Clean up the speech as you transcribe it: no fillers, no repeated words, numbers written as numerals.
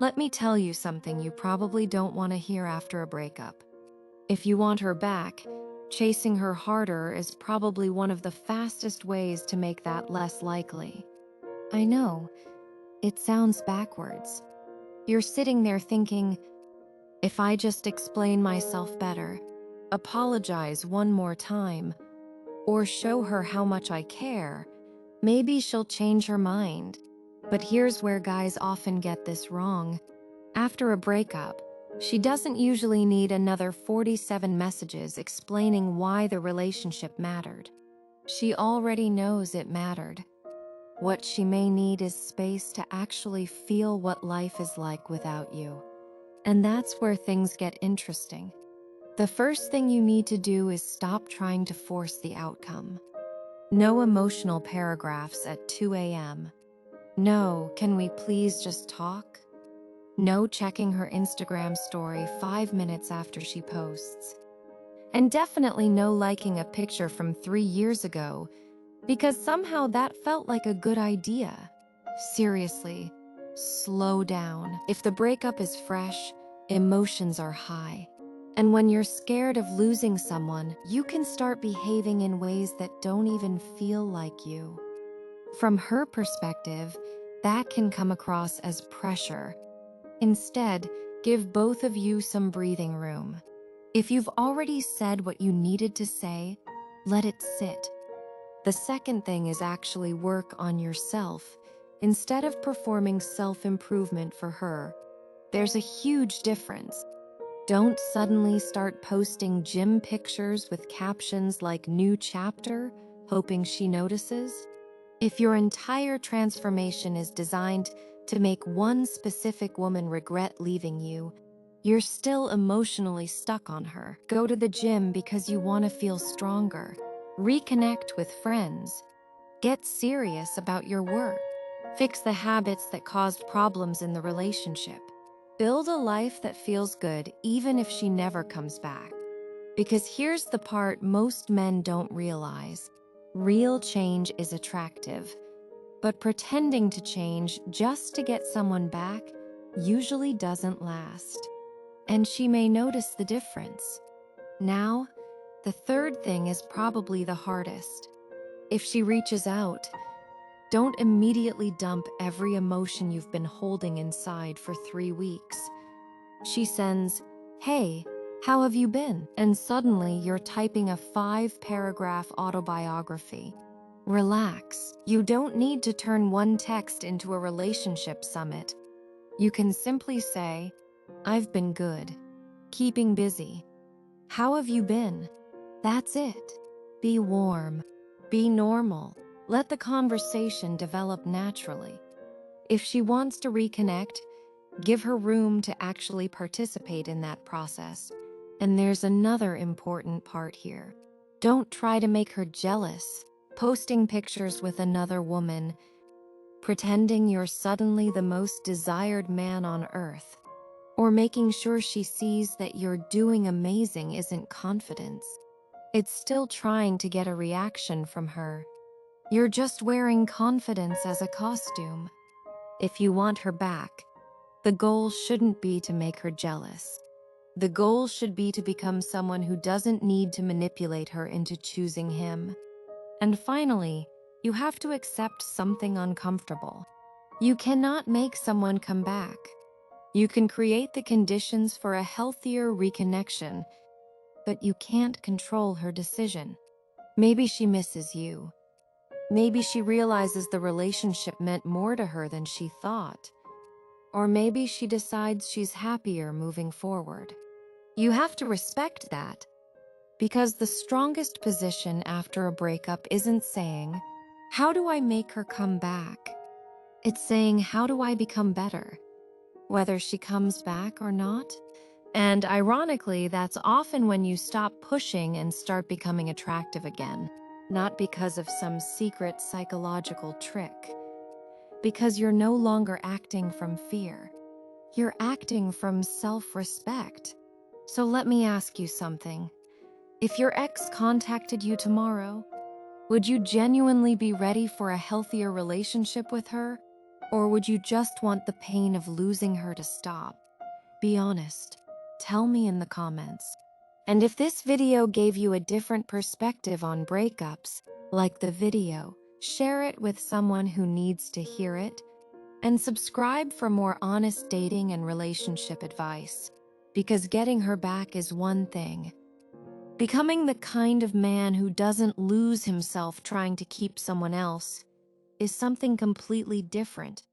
Let me tell you something you probably don't want to hear after a breakup. If you want her back, chasing her harder is probably one of the fastest ways to make that less likely. I know, it sounds backwards. You're sitting there thinking, if I just explain myself better, apologize one more time, or show her how much I care, maybe she'll change her mind. But here's where guys often get this wrong. After a breakup, she doesn't usually need another 47 messages explaining why the relationship mattered. She already knows it mattered. What she may need is space to actually feel what life is like without you. And that's where things get interesting. The first thing you need to do is stop trying to force the outcome. No emotional paragraphs at 2 a.m. No, can we please just talk? No checking her Instagram story 5 minutes after she posts. And definitely no liking a picture from 3 years ago, because somehow that felt like a good idea. Seriously, slow down. If the breakup is fresh, emotions are high. And when you're scared of losing someone, you can start behaving in ways that don't even feel like you. From her perspective, that can come across as pressure. Instead, give both of you some breathing room. If you've already said what you needed to say, let it sit. The second thing is actually work on yourself instead of performing self-improvement for her. There's a huge difference. Don't suddenly start posting gym pictures with captions like "new chapter," hoping she notices. If your entire transformation is designed to make one specific woman regret leaving you, you're still emotionally stuck on her. Go to the gym because you want to feel stronger. Reconnect with friends. Get serious about your work. Fix the habits that caused problems in the relationship. Build a life that feels good even if she never comes back. Because here's the part most men don't realize. Real change is attractive, but pretending to change just to get someone back usually doesn't last. And she may notice the difference. Now, the third thing is probably the hardest. If she reaches out, don't immediately dump every emotion you've been holding inside for 3 weeks. She sends, "Hey, how have you been?" And suddenly you're typing a 5-paragraph autobiography. Relax. You don't need to turn one text into a relationship summit. You can simply say, "I've been good. Keeping busy. How have you been?" That's it. Be warm. Be normal. Let the conversation develop naturally. If she wants to reconnect, give her room to actually participate in that process. And there's another important part here. Don't try to make her jealous, posting pictures with another woman, pretending you're suddenly the most desired man on earth, or making sure she sees that you're doing amazing isn't confidence. It's still trying to get a reaction from her. You're just wearing confidence as a costume. If you want her back, the goal shouldn't be to make her jealous. The goal should be to become someone who doesn't need to manipulate her into choosing him. And finally, you have to accept something uncomfortable. You cannot make someone come back. You can create the conditions for a healthier reconnection, but you can't control her decision. Maybe she misses you. Maybe she realizes the relationship meant more to her than she thought. Or maybe she decides she's happier moving forward. You have to respect that, because the strongest position after a breakup isn't saying, "How do I make her come back?" It's saying, "How do I become better?" Whether she comes back or not. And ironically, that's often when you stop pushing and start becoming attractive again. Not because of some secret psychological trick. Because you're no longer acting from fear. You're acting from self-respect. So let me ask you something. If your ex contacted you tomorrow, would you genuinely be ready for a healthier relationship with her? Or would you just want the pain of losing her to stop? Be honest. Tell me in the comments. And if this video gave you a different perspective on breakups, like the video, share it with someone who needs to hear it, and subscribe for more honest dating and relationship advice. Because getting her back is one thing. Becoming the kind of man who doesn't lose himself trying to keep someone else is something completely different.